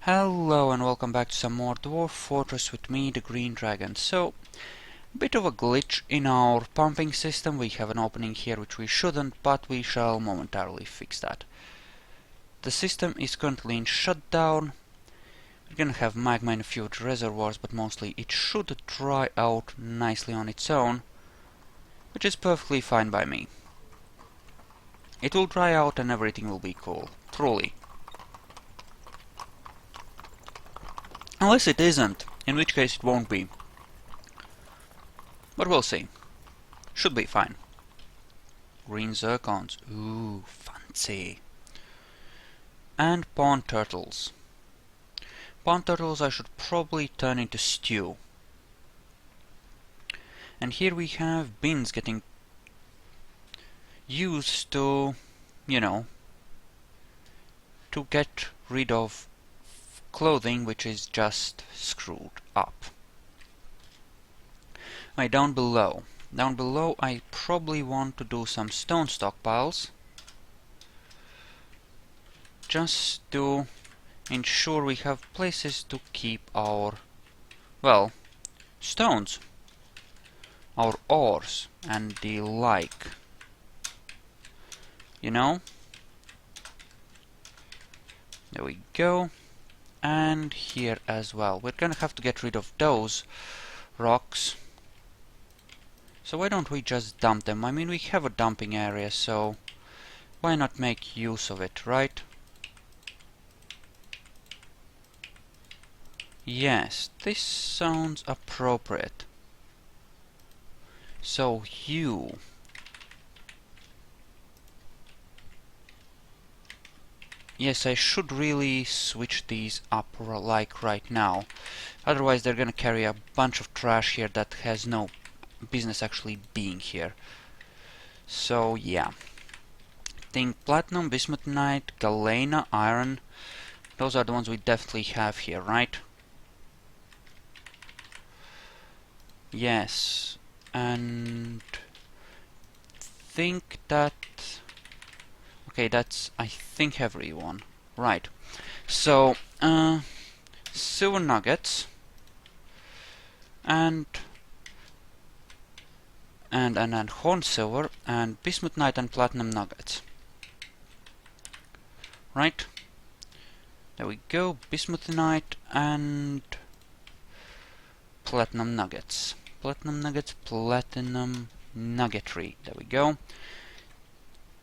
Hello and welcome back to some more Dwarf Fortress with me, the Green Dragon. So, bit of a glitch in our pumping system. We have an opening here which we shouldn't, but we shall momentarily fix that. The system is currently in shutdown. We're gonna have magma in a few of the reservoirs, but mostly it should dry out nicely on its own, which is perfectly fine by me. It will dry out and everything will be cool, truly. Unless it isn't, in which case it won't be. But we'll see. Should be fine. Green zircons. Ooh, fancy. And pond turtles. Pond turtles I should probably turn into stew. And here we have bins getting used to, to get rid of clothing which is just screwed up. Right, down below. Down below I probably want to do some stone stockpiles, just to ensure we have places to keep our, well, stones, our ores, and the like. There we go. And here as well. We're gonna have to get rid of those rocks. So why don't we just dump them? I mean, we have a dumping area, so why not make use of it, right? Yes, this sounds appropriate. So you... Yes, I should really switch these up like right now. Otherwise they're gonna carry a bunch of trash here that has no business actually being here. So yeah. Think platinum, bismuthinite, galena, iron. Those are the ones we definitely have here, right? Yes. And think that... Okay, that's, I think, everyone. Right. So, silver nuggets and horn silver and bismuthinite and platinum nuggets. Right? There we go. Bismuthinite and platinum nuggets. Platinum nuggets, platinum nuggetry. There we go.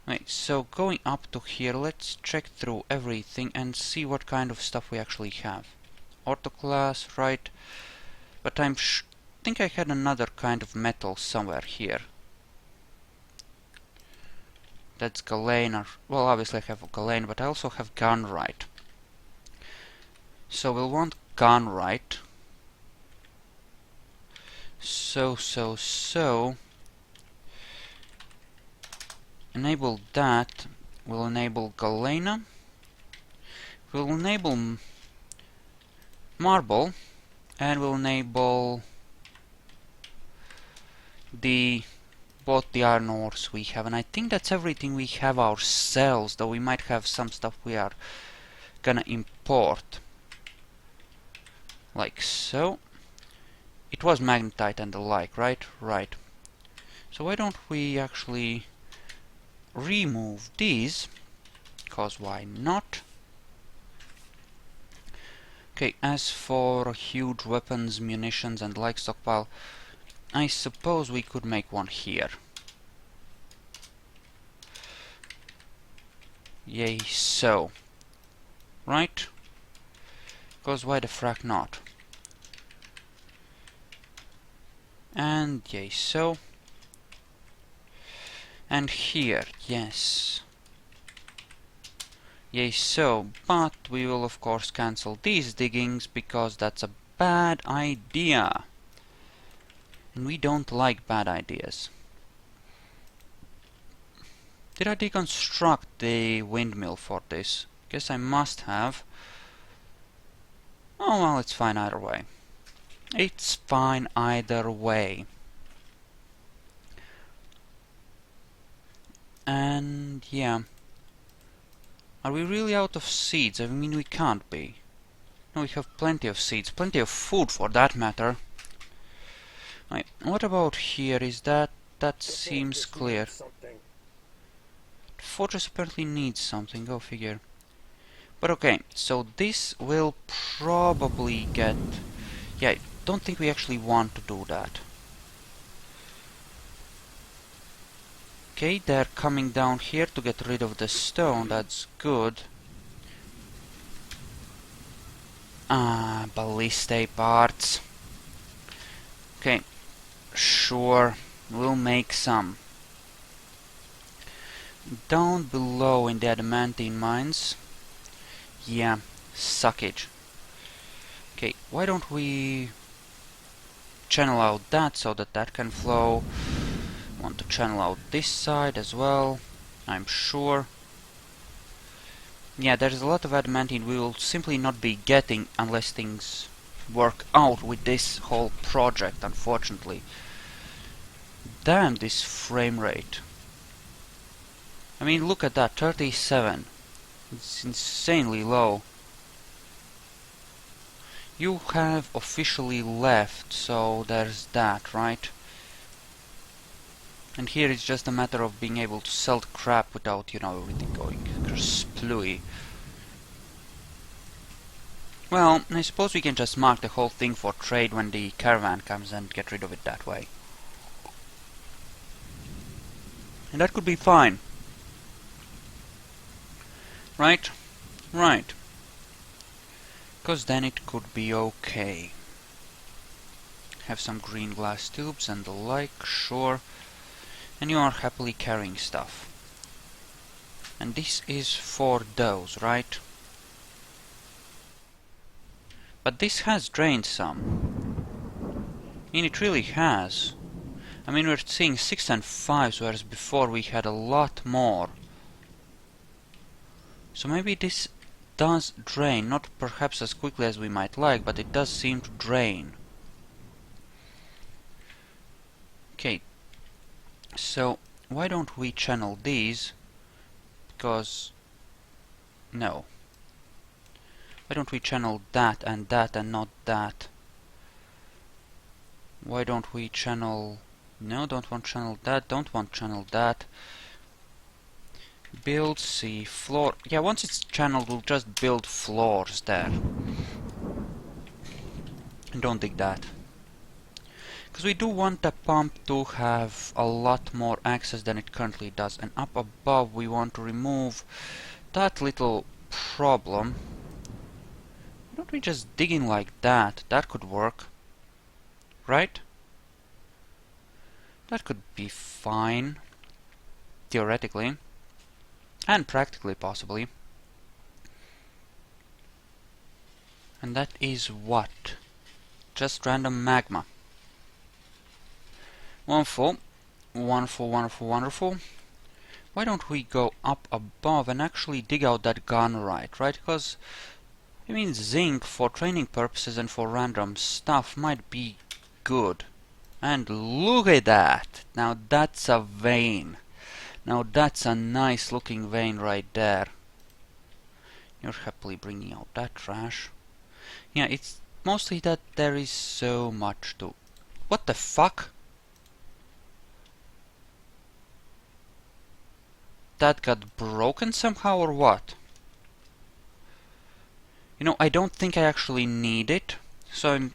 Right, so going up to here, let's check through everything and see what kind of stuff we actually have. Orthoclase, right? But I think I had another kind of metal somewhere here. That's galena. Well, obviously I have galena, but I also have gunrite. So we'll want gunrite. So... enable that, we'll enable galena, we'll enable marble, and we'll enable both the iron ores we have. And I think that's everything we have ourselves, though we might have some stuff we are gonna import. Like so. It was magnetite and the like, right? Right. So why don't we actually remove these, because why not? Okay, as for huge weapons, munitions and like stockpile, I suppose we could make one here. Yay, so. Right? Because why the frack not? And yay, so. And here, yes. Yay, so, but we will of course cancel these diggings because that's a bad idea. And we don't like bad ideas. Did I deconstruct the windmill for this? Guess I must have. Oh well, it's fine either way. It's fine either way. And yeah. Are we really out of seeds? I mean, we can't be. And we have plenty of seeds, plenty of food for that matter. Right, what about here? Is that seems clear. The fortress apparently needs something, go figure. But okay, so this will probably get... Yeah, I don't think we actually want to do that. Okay, they're coming down here to get rid of the stone, that's good. Ah, ballistic parts. Okay, sure, we'll make some. Down below in the adamantine mines. Yeah, suckage. Okay, why don't we channel out that so that that can flow. Want to channel out this side as well, I'm sure. Yeah, there's a lot of adamantine we will simply not be getting unless things work out with this whole project, unfortunately. Damn this frame rate. I mean, look at that, 37. It's insanely low. You have officially left, so there's that, right? And here it's just a matter of being able to sell the crap without, you know, everything going splooey. Well, I suppose we can just mark the whole thing for trade when the caravan comes and get rid of it that way. And that could be fine. Right? Right. Because then it could be okay. Have some green glass tubes and the like, sure. And you are happily carrying stuff. And this is for those, right? But this has drained some. I mean, it really has. I mean, we're seeing 6 and 5s, whereas before we had a lot more. So maybe this does drain, not perhaps as quickly as we might like, but it does seem to drain. Okay, so why don't we channel these? Because... no. Why don't we channel that and not that? Why don't we channel... no, don't want channel that, don't want channel that. Build, see, floor... yeah, once it's channeled, we'll just build floors there. And don't dig that. Because we do want the pump to have a lot more access than it currently does. And up above we want to remove that little problem. Why don't we just dig in like that? That could work. Right? That could be fine. Theoretically. And practically, possibly. And that is what? Just random magma. Wonderful. Wonderful, wonderful, wonderful. Why don't we go up above and actually dig out that gunnerite, right? Because, I mean, zinc for training purposes and for random stuff might be good. And look at that! Now that's a vein. Now that's a nice looking vein right there. You're happily bringing out that trash. Yeah, it's mostly that there is so much to... what the fuck? That got broken somehow or what? You know, I don't think I actually need it. So I'm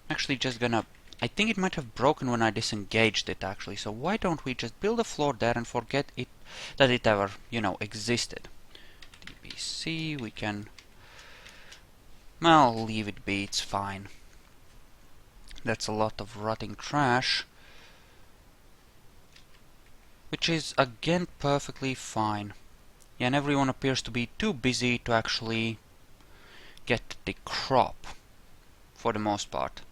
actually just gonna... I think it might have broken when I disengaged it actually. So why don't we just build a floor there and forget it that it ever, you know, existed. DBC, we can... well, leave it be, it's fine. That's a lot of rotting trash. Which is, again, perfectly fine. Yeah, and everyone appears to be too busy to actually get the crop, for the most part.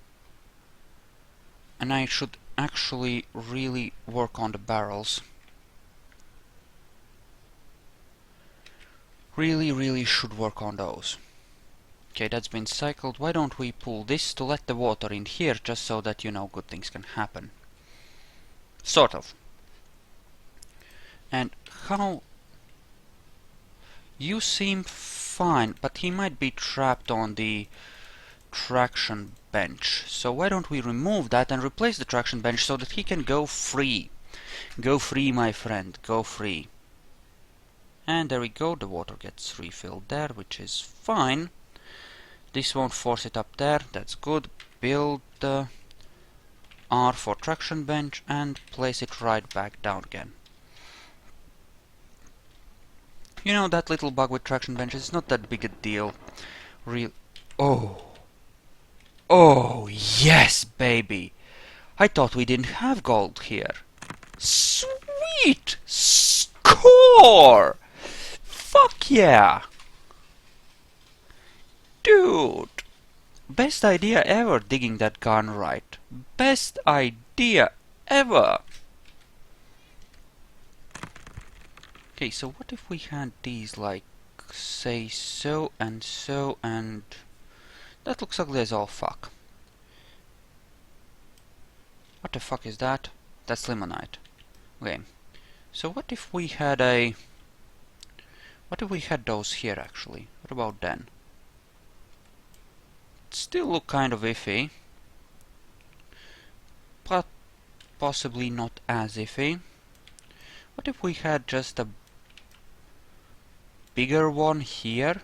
And I should actually really work on the barrels. Really should work on those. Okay, that's been cycled. Why don't we pull this to let the water in here, just so that, you know, good things can happen. Sort of. And how... you seem fine, but he might be trapped on the traction bench. So why don't we remove that and replace the traction bench so that he can go free. Go free, my friend, go free. And there we go, the water gets refilled there, which is fine. This won't force it up there, that's good. Build the R for traction bench and place it right back down again. You know, that little bug with traction benches is not that big a deal. Oh. Oh, yes, baby! I thought we didn't have gold here. Sweet! Score! Fuck yeah! Dude! Best idea ever digging that gun right. Best idea ever! Okay, so what if we had these like, say so and so and... That looks ugly as all fuck. What the fuck is that? That's limonite. Okay. So what if we had a... What if we had those here actually? What about then? Still look kind of iffy. But possibly not as iffy. What if we had just a bigger one here?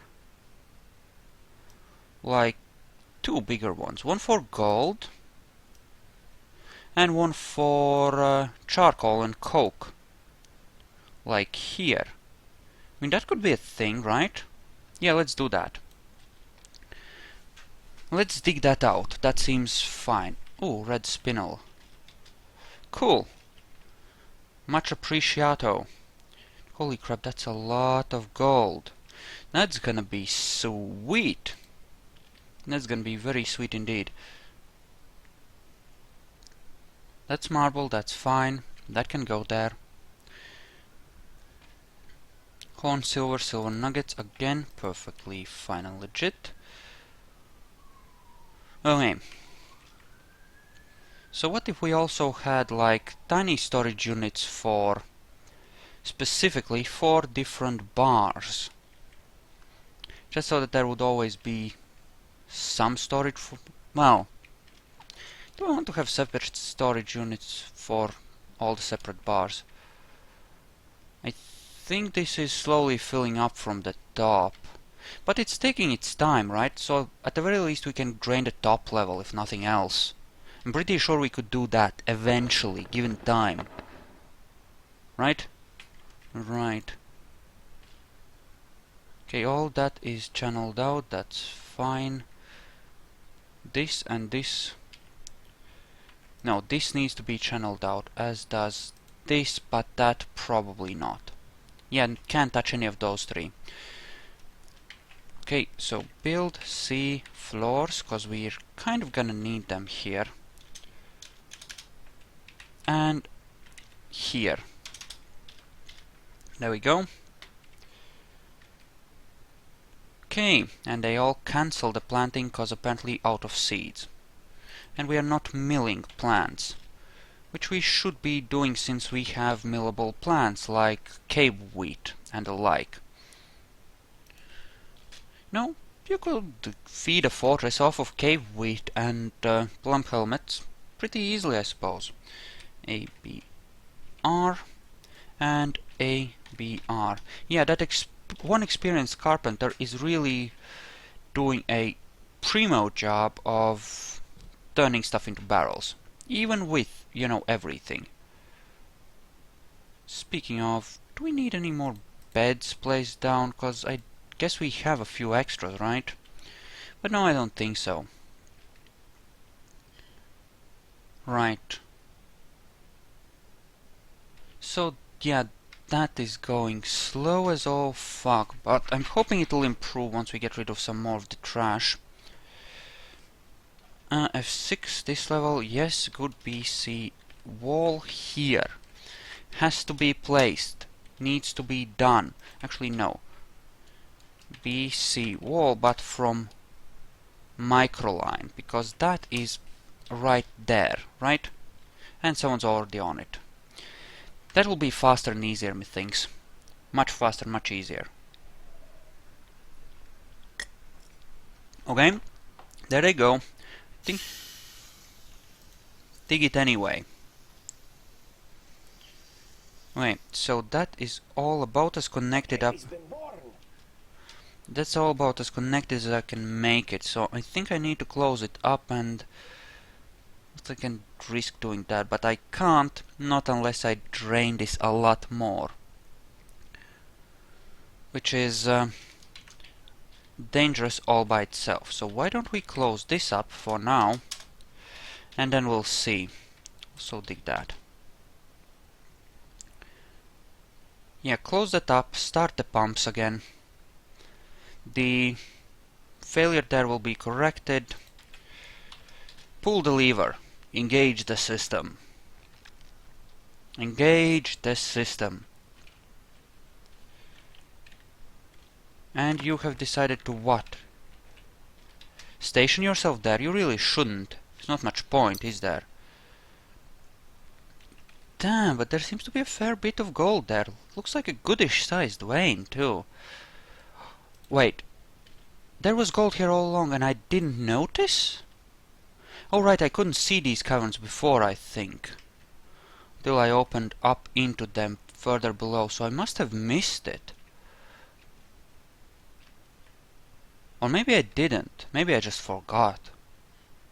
Like two bigger ones. One for gold and one for charcoal and coke. Like here. I mean, that could be a thing, right? Yeah, let's do that. Let's dig that out. That seems fine. Ooh, red spinel. Cool. Much appreciato. Holy crap, that's a lot of gold. That's gonna be sweet. That's gonna be very sweet indeed. That's marble, that's fine. That can go there. Corn, silver, silver nuggets, again, perfectly fine and legit. Okay. So what if we also had like tiny storage units for, specifically for different bars? Just so that there would always be some storage for, well, do I want to have separate storage units for all the separate bars? I think this is slowly filling up from the top. But it's taking its time, right? So at the very least we can drain the top level, if nothing else. I'm pretty sure we could do that eventually, given time. Right? Right. Okay, all that is channeled out, that's fine. This and this... No, this needs to be channeled out, as does this, but that probably not. Yeah, can't touch any of those three. Okay, so build C floors, because we're kind of gonna need them here. And here. There we go. Okay, and they all cancel the planting because apparently out of seeds. And we are not milling plants, which we should be doing since we have millable plants like cave wheat and the like. No, you could feed a fortress off of cave wheat and plum helmets pretty easily, I suppose. ABR and ABR. Yeah, that one experienced carpenter is really doing a primo job of turning stuff into barrels, even with, you know, everything. Speaking of, do we need any more beds placed down? Because I guess we have a few extras, right? But no, I don't think so. Right. So, yeah, that is going slow as all fuck, but I'm hoping it'll improve once we get rid of some more of the trash. F6, this level, yes, good BC. Wall here. Has to be placed. Needs to be done. Actually, no. BC wall, but from microline, because that is right there, right? And someone's already on it. That will be faster and easier, methinks. Much faster, much easier. Okay, there they go. Think, dig it anyway. Wait, so that is all about as connected up. That's all about as connected as I can make it. So I think I need to close it up, and I can risk doing that, but I can't, not unless I drain this a lot more. Which is dangerous all by itself. So why don't we close this up for now, and then we'll see. So dig that. Yeah, close that up, start the pumps again. The failure there will be corrected. Pull the lever. Engage the system. Engage the system. And you have decided to what? Station yourself there? You really shouldn't. There's not much point, is there? Damn, but there seems to be a fair bit of gold there. Looks like a goodish sized vein, too. Wait. There was gold here all along and I didn't notice? Oh right, I couldn't see these caverns before, I think. Till I opened up into them further below, so I must have missed it. Or maybe I didn't. Maybe I just forgot.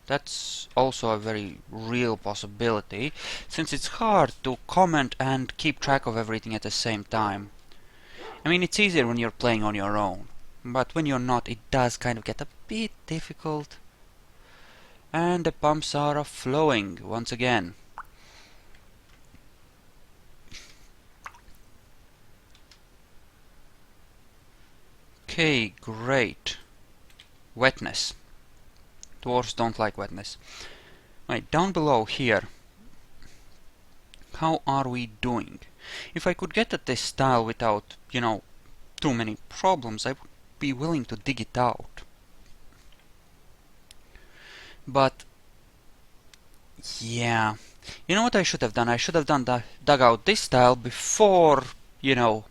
That's also a very real possibility, since it's hard to comment and keep track of everything at the same time. I mean, it's easier when you're playing on your own, but when you're not, it does kind of get a bit difficult. And the pumps are flowing once again. Okay, great. Wetness. Dwarves don't like wetness. Right, down below here. How are we doing? If I could get at this style without, you know, too many problems, I would be willing to dig it out. But, yeah. You know what I should have done? I should have dug out this style before, you know,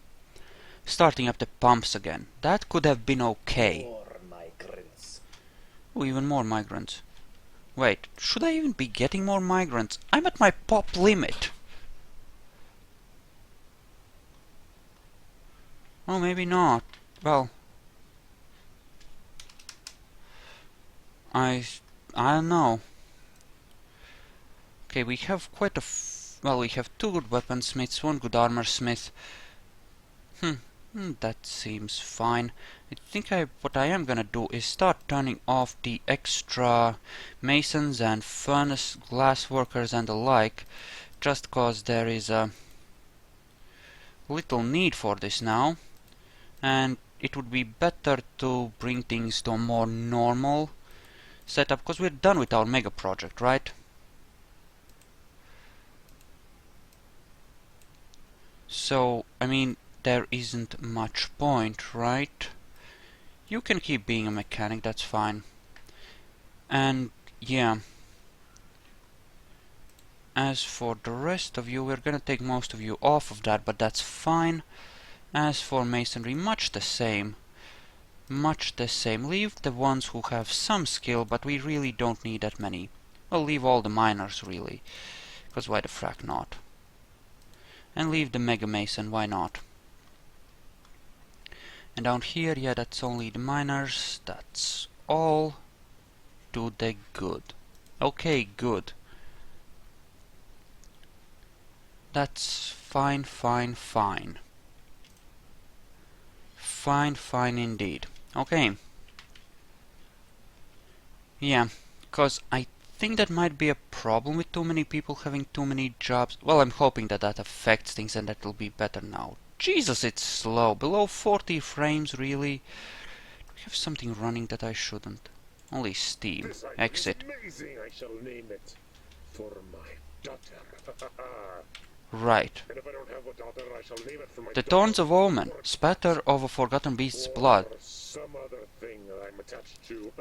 starting up the pumps again. That could have been okay. Oh, even more migrants. Wait, should I even be getting more migrants? I'm at my pop limit. Oh, maybe not. Well, I don't know. Okay, we have quite a well, we have 2 good weaponsmiths, 1 good armor smith. That seems fine. I think what I am gonna do is start turning off the extra masons and furnace glass workers and the like, just cause there is a little need for this now, and it would be better to bring things to a more normal setup, because we're done with our mega project, right? So, I mean, there isn't much point, right? You can keep being a mechanic, that's fine. And, yeah. As for the rest of you, we're gonna take most of you off of that, but that's fine. As for masonry, much the same. Much the same. Leave the ones who have some skill, but we really don't need that many. Well, leave all the miners, really. Because why the frack not? And leave the mega mason, why not? And down here, yeah, that's only the miners. That's all to the good. Okay, good. That's fine, fine, fine. Fine, fine indeed. Okay. Yeah, because I think that might be a problem with too many people having too many jobs. Well, I'm hoping that that affects things and that will be better now. Jesus, it's slow. Below 40 frames, really? Do we have something running that I shouldn't? Only Steam. Exit. Amazing, I shall name it for my daughter. Right. And if I don't have a daughter, I shall name it for my The Thorns of Omen. Spatter of a Forgotten Beast's blood. Or some other thing that I'm attached to.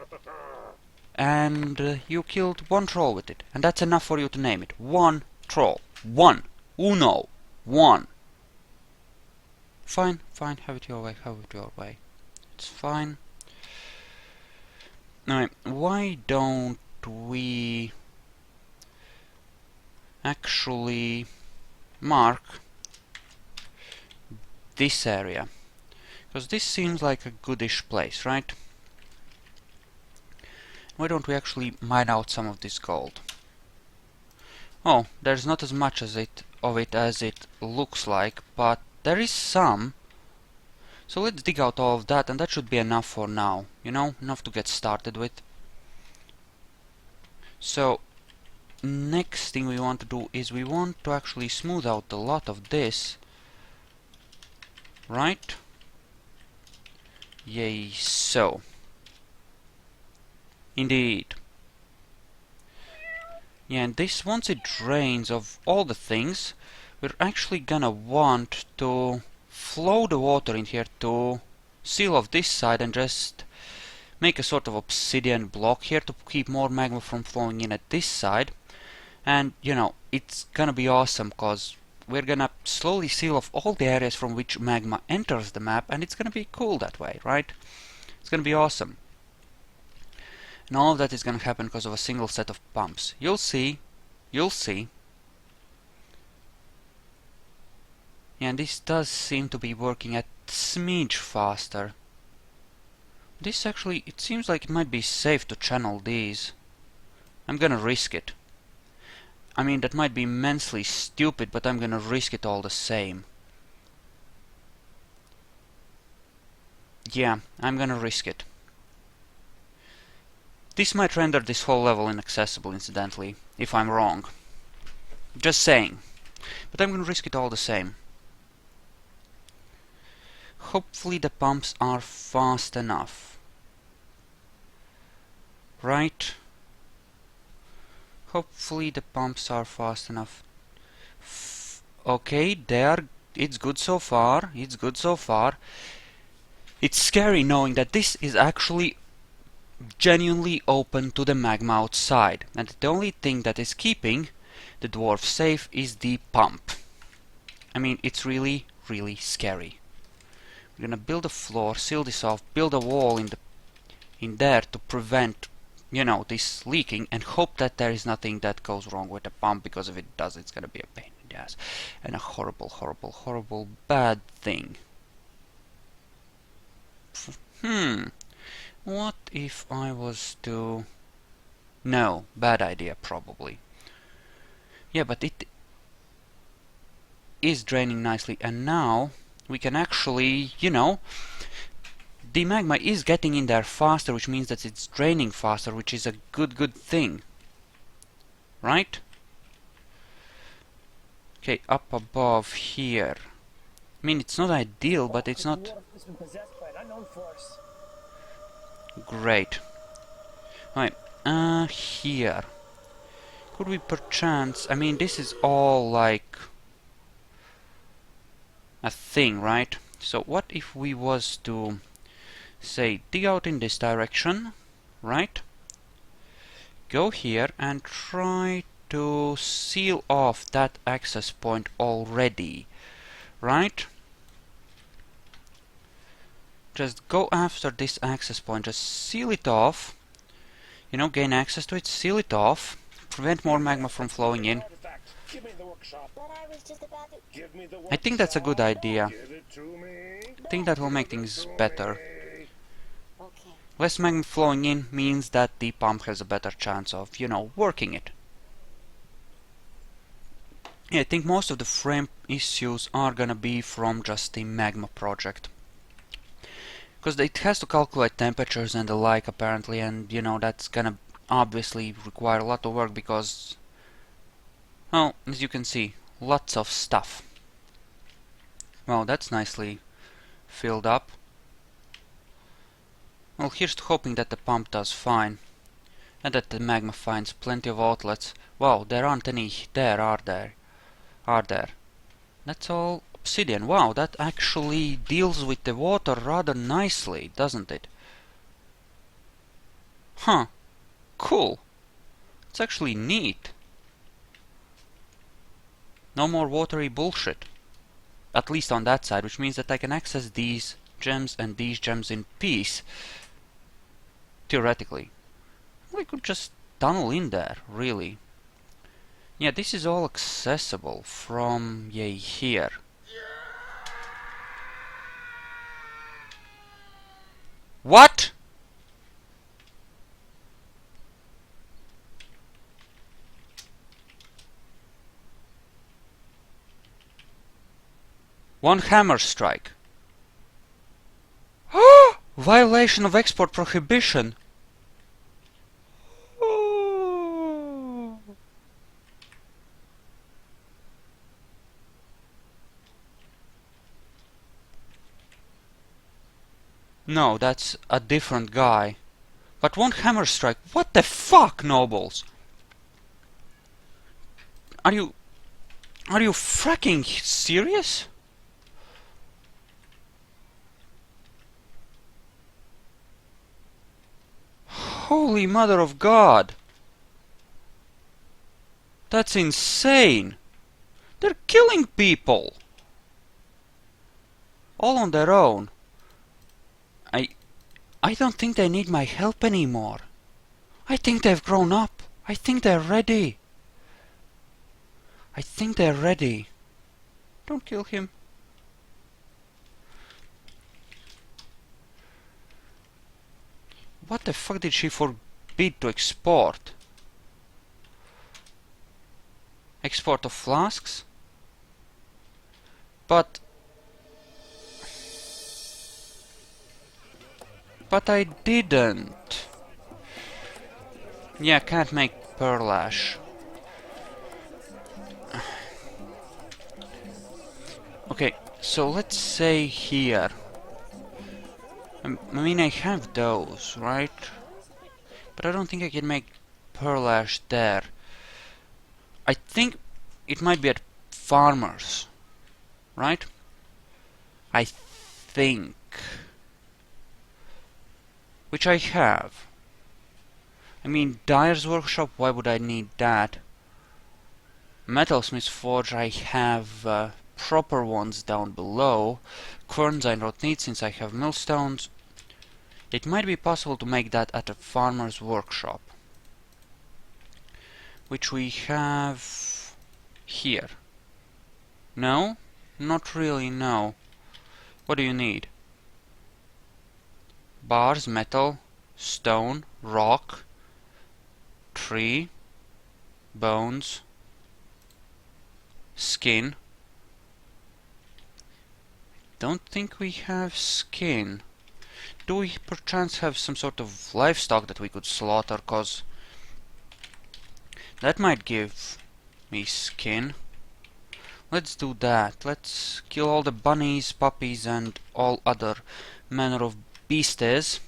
And you killed 1 troll with it. And that's enough for you to name it. 1 troll. 1. Uno. 1. Fine, fine, have it your way, have it your way. It's fine. Now, why don't we actually mark this area? Because this seems like a goodish place, right? Why don't we actually mine out some of this gold? Oh, there's not as much of it as it looks like, but there is some. So let's dig out all of that, and that should be enough for now. You know, enough to get started with. So, next thing we want to do is we want to actually smooth out a lot of this. Right? Yay, so. Indeed. Yeah, and this, once it drains of all the things, we're actually gonna want to flow the water in here to seal off this side and just make a sort of obsidian block here to keep more magma from flowing in at this side. And, you know, it's gonna be awesome because we're gonna slowly seal off all the areas from which magma enters the map, and it's gonna be cool that way, right? It's gonna be awesome. And all of that is gonna happen because of a single set of pumps. You'll see. You'll see. And this does seem to be working a smidge faster. This actually, it seems like it might be safe to channel these. I'm gonna risk it. I mean, that might be immensely stupid, but I'm gonna risk it all the same. Yeah, I'm gonna risk it. This might render this whole level inaccessible, incidentally, if I'm wrong. Just saying. But I'm gonna risk it all the same. Hopefully the pumps are fast enough. Right? Hopefully the pumps are fast enough. Okay, it's good so far. It's good so far. It's scary knowing that this is actually genuinely open to the magma outside, and the only thing that is keeping the dwarf safe is the pump. I mean, it's really, really scary. We're gonna build a floor, seal this off, build a wall in there to prevent, you know, this leaking, and hope that there is nothing that goes wrong with the pump, because if it does, it's gonna be a pain in the ass and a horrible, horrible, horrible bad thing. What if I was to... No, bad idea, probably. Yeah, but it is draining nicely, and now we can actually, you know, the magma is getting in there faster, which means that it's draining faster, which is a good thing. Right? Okay, up above here. I mean, it's not ideal, but it's not... Great. Right, here. Could we perchance... I mean, this is all like a thing, right? So what if we was to, say, dig out in this direction, right? Go here and try to seal off that access point already, right? Just go after this access point, just seal it off, you know, gain access to it, seal it off, prevent more magma from flowing in. I think that's a good idea. I think that will make things better. Less magma flowing in means that the pump has a better chance of, you know, working it. Yeah, I think most of the frame issues are gonna be from just the magma project. Because it has to calculate temperatures and the like, apparently, and, you know, that's gonna obviously require a lot of work because, well, as you can see, lots of stuff. Well, that's nicely filled up. Well, here's to hoping that the pump does fine, and that the magma finds plenty of outlets. Wow, there aren't any there, are there? Are there? That's all obsidian. Wow, that actually deals with the water rather nicely, doesn't it? Huh. Cool. It's actually neat. No more watery bullshit. At least on that side, which means that I can access these gems and these gems in peace theoretically. We could just tunnel in there, really. Yeah, this is all accessible from, yeah, here. What? One hammer strike. Violation of export prohibition. No, that's a different guy. But one hammer strike. What the fuck, nobles? Are you fracking serious? Holy mother of God! That's insane! They're killing people! All on their own. I don't think they need my help anymore. I think they've grown up. I think they're ready. I think they're ready. Don't kill him. What the fuck did she forbid to export? Export of flasks? But I didn't. Yeah, can't make pearl ash. Okay, so let's say here. I mean, I have those, right? But I don't think I can make pearl ash there. I think it might be at farmers, right? I think. Which I have. I mean, Dyer's workshop, why would I need that? Metalsmith's forge, I have proper ones down below. Querns I don't need since I have millstones. It might be possible to make that at a farmer's workshop. Which we have here. No? Not really, no. What do you need? Bars, metal, stone, rock, tree, bones, skin. Don't think we have skin. Do we perchance have some sort of livestock that we could slaughter? Cause that might give me skin. Let's do that. Let's kill all the bunnies, puppies, and all other manner of beasties.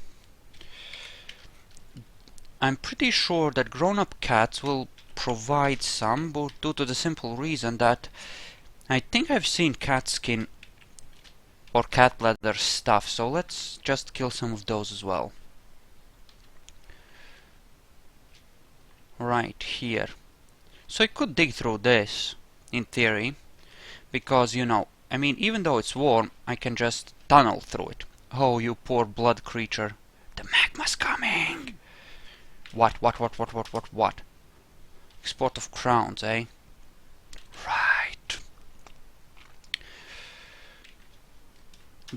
I'm pretty sure that grown-up cats will provide some, but due to the simple reason that I think I've seen cat skin or cat bladder stuff, so let's just kill some of those as well. Right here. So I could dig through this, in theory, because, you know, I mean, even though it's warm, I can just tunnel through it. Oh, you poor blood creature. The magma's coming! What? Export of crowns, eh? Right.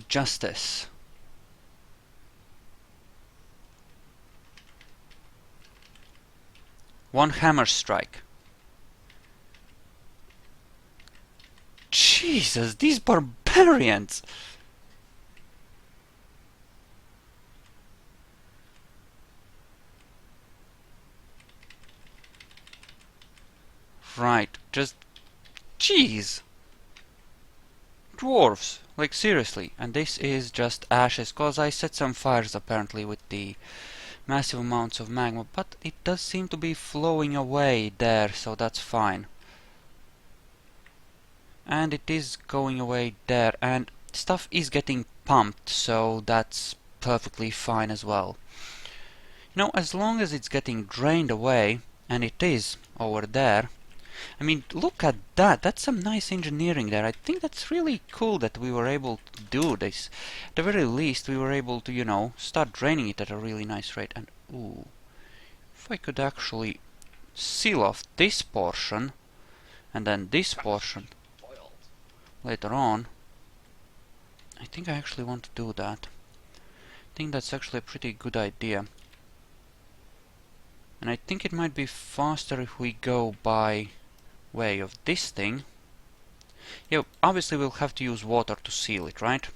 Justice. One hammer strike. Jesus, these barbarians! Right, just... Jeez! Dwarves! Like, seriously. And this is just ashes, cause I set some fires apparently with the massive amounts of magma, but it does seem to be flowing away there, so that's fine. And it is going away there, and stuff is getting pumped, so that's perfectly fine as well. You know, as long as it's getting drained away, and it is over there, I mean, look at that. That's some nice engineering there. I think that's really cool that we were able to do this. At the very least, we were able to, you know, start draining it at a really nice rate. And, ooh, if I could actually seal off this portion, and then this portion later on, I think I actually want to do that. I think that's actually a pretty good idea. And I think it might be faster if we go by way of this thing. Yeah, obviously we'll have to use water to seal it, right?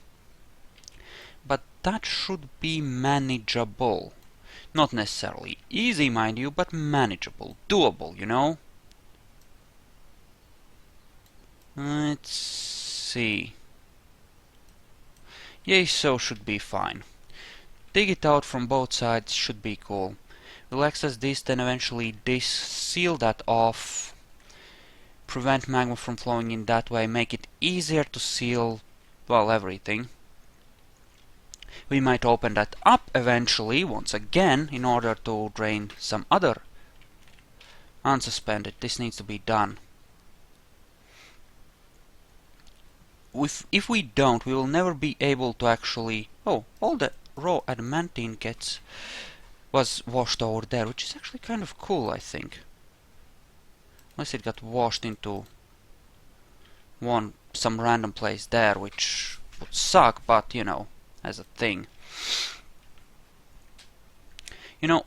But that should be manageable. Not necessarily easy, mind you, but manageable. Doable, you know? Let's see. Yay, so should be fine. Dig it out from both sides, should be cool. We'll access this, then eventually this, seal that off, prevent magma from flowing in that way, make it easier to seal, well, everything. We might open that up eventually, once again, in order to drain some other unsuspended. This needs to be done. If we don't, we will never be able to actually... Oh, all the raw adamantine was washed over there, which is actually kind of cool, I think. Unless it got washed into some random place there, which would suck, but, you know, as a thing. You know,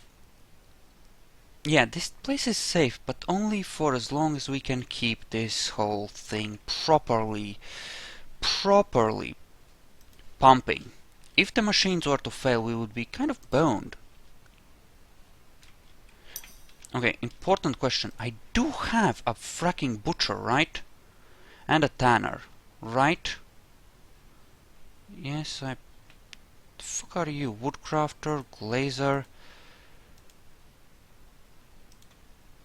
yeah, this place is safe, but only for as long as we can keep this whole thing properly pumping. If the machines were to fail, we would be kind of boned. Okay, important question. I do have a fracking butcher, right? And a tanner, right? Yes, the fuck are you? Woodcrafter, glazer.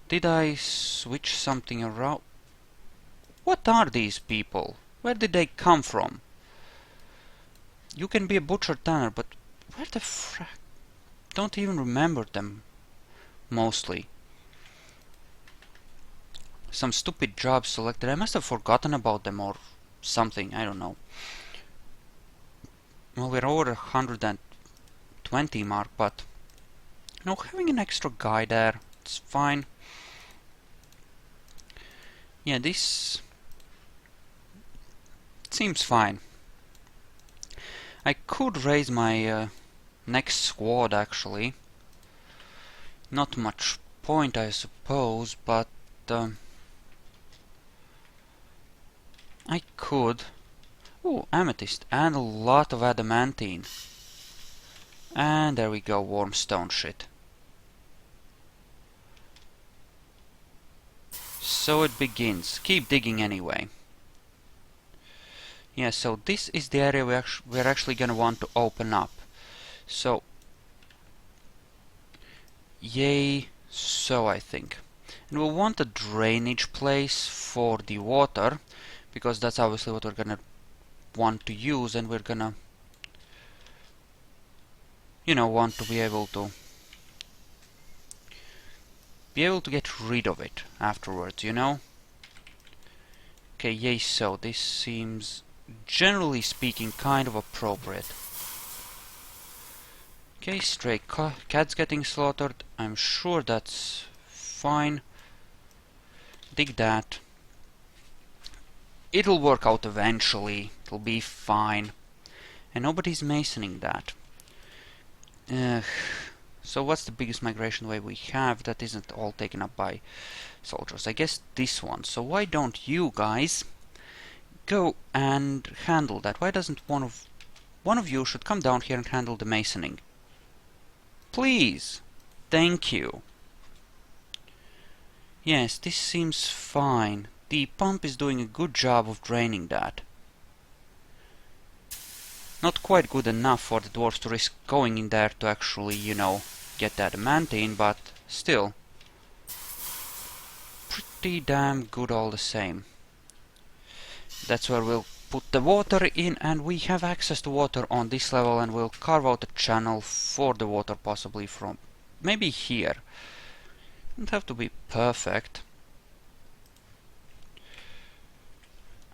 Did I switch something around? What are these people? Where did they come from? You can be a butcher tanner, but where the frack? Don't even remember them, mostly. Some stupid job selected. I must have forgotten about them or something, I don't know. Well, we're over 120 mark, but you know, having an extra guy there, it's fine. Yeah, this seems fine. I could raise my next squad, actually. Not much point, I suppose, but I could. Ooh, amethyst and a lot of adamantine. And there we go, warm stone shit. So it begins. Keep digging anyway. Yeah, so this is the area we're actually gonna want to open up. So, yay, so I think. And we'll want a drainage place for the water, because that's obviously what we're gonna want to use, and we're gonna, you know, want to be able to get rid of it afterwards, you know? Okay, yay, so this seems, generally speaking, kind of appropriate. Okay, stray cats getting slaughtered. I'm sure that's fine. Dig that. It'll work out eventually. It'll be fine. And nobody's masoning that. So what's the biggest migration wave we have that isn't all taken up by soldiers? I guess this one. So why don't you guys go and handle that? Why doesn't one of you should come down here and handle the masoning? Please. Thank you. Yes, this seems fine. The pump is doing a good job of draining that. Not quite good enough for the dwarves to risk going in there to actually, you know, get that adamantine, but still. Pretty damn good all the same. That's where we'll put the water in, and we have access to water on this level, and we'll carve out a channel for the water, possibly from maybe here. Doesn't have to be perfect.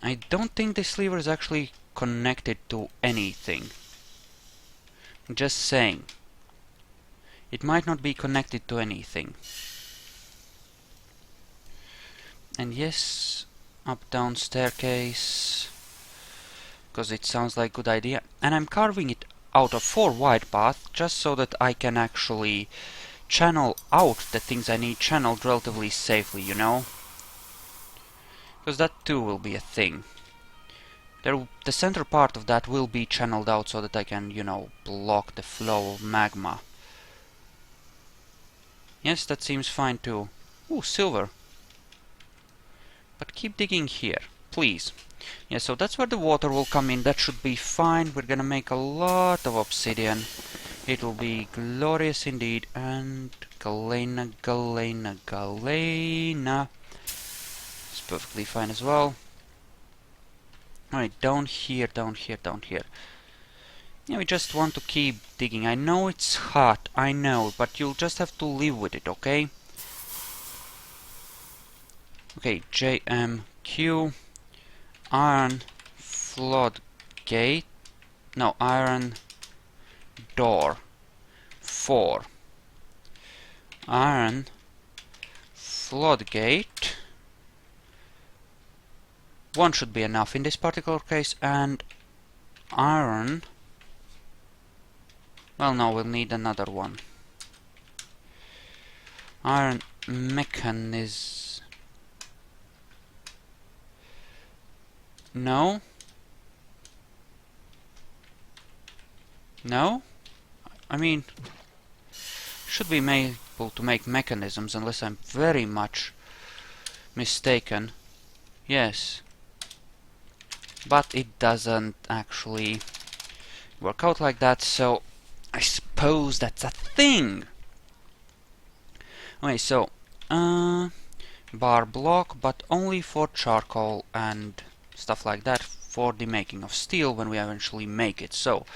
I don't think this lever is actually connected to anything. Just saying. It might not be connected to anything. And yes, up-down staircase, because it sounds like a good idea. And I'm carving it out of 4 wide path, just so that I can actually channel out the things I need channeled relatively safely, you know? Because that too will be a thing. The center part of that will be channeled out so that I can, you know, block the flow of magma. Yes, that seems fine too. Ooh, silver. But keep digging here, please. Yeah, so that's where the water will come in. That should be fine. We're gonna make a lot of obsidian. It will be glorious indeed. And galena, galena, galena. It's perfectly fine as well. Alright, down here, down here, down here. Yeah, we just want to keep digging. I know it's hot, I know, but you'll just have to live with it, okay? Okay, JMQ. Iron floodgate. No, iron door. 4. Iron floodgate. 1 should be enough in this particular case, and iron. Well, no, we'll need another one. Iron mechanism. No. No? I mean, should be able to make mechanisms unless I'm very much mistaken. Yes. But it doesn't actually work out like that, so I suppose that's a thing. Okay, so bar block, but only for charcoal and stuff like that for the making of steel when we eventually make it. So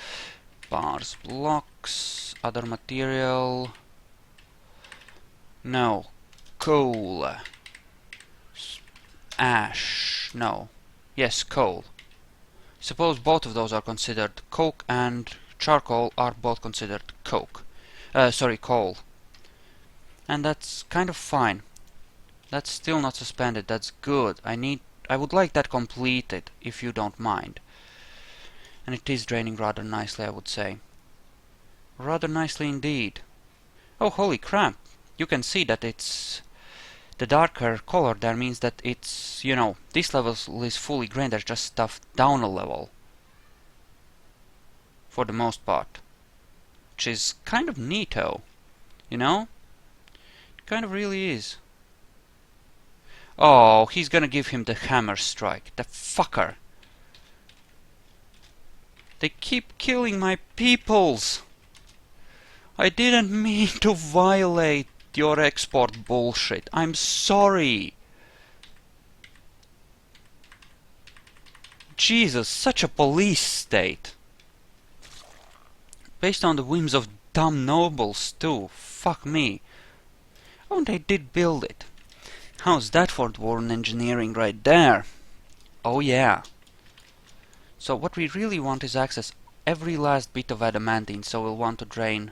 bars, blocks, other material. No. Coal. Ash. No. Yes, coal. Suppose both of those are considered coke, and charcoal are both considered coke. Sorry, coal. And that's kind of fine. That's still not suspended. That's good. I would like that completed, if you don't mind. And it is draining rather nicely, I would say. Rather nicely indeed. Oh, holy crap! You can see that it's the darker color there means that it's, you know, this level is fully grained. There's just stuff down a level. For the most part. Which is kind of neato. You know? It kind of really is. Oh, he's gonna give him the hammer strike. The fucker. They keep killing my peoples. I didn't mean to violate your export bullshit. I'm sorry. Jesus, such a police state. Based on the whims of dumb nobles too. Fuck me. Oh, and they did build it. How's that for dwarven engineering right there? Oh yeah. So what we really want is access every last bit of adamantine, so we'll want to drain,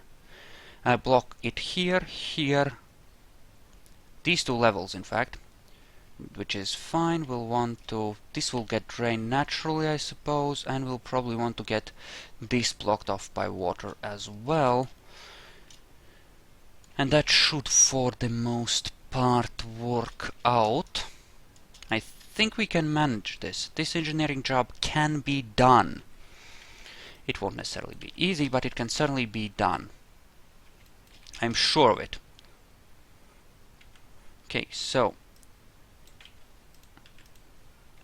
block it here, here, these 2 levels in fact, which is fine. We'll want to, this will get drained naturally I suppose, and we'll probably want to get this blocked off by water as well. And that should for the most part work out. I think we can manage this. This engineering job can be done. It won't necessarily be easy, but it can certainly be done. I'm sure of it. Okay, so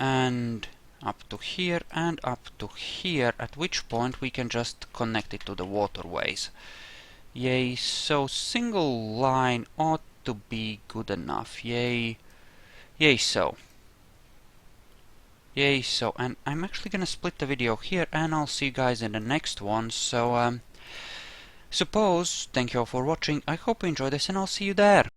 and up to here and up to here, at which point we can just connect it to the waterways. Yay, so single line ought to be good enough. Yay. Yay so. Yay so. And I'm actually gonna split the video here, and I'll see you guys in the next one. So, thank you all for watching. I hope you enjoyed this, and I'll see you there.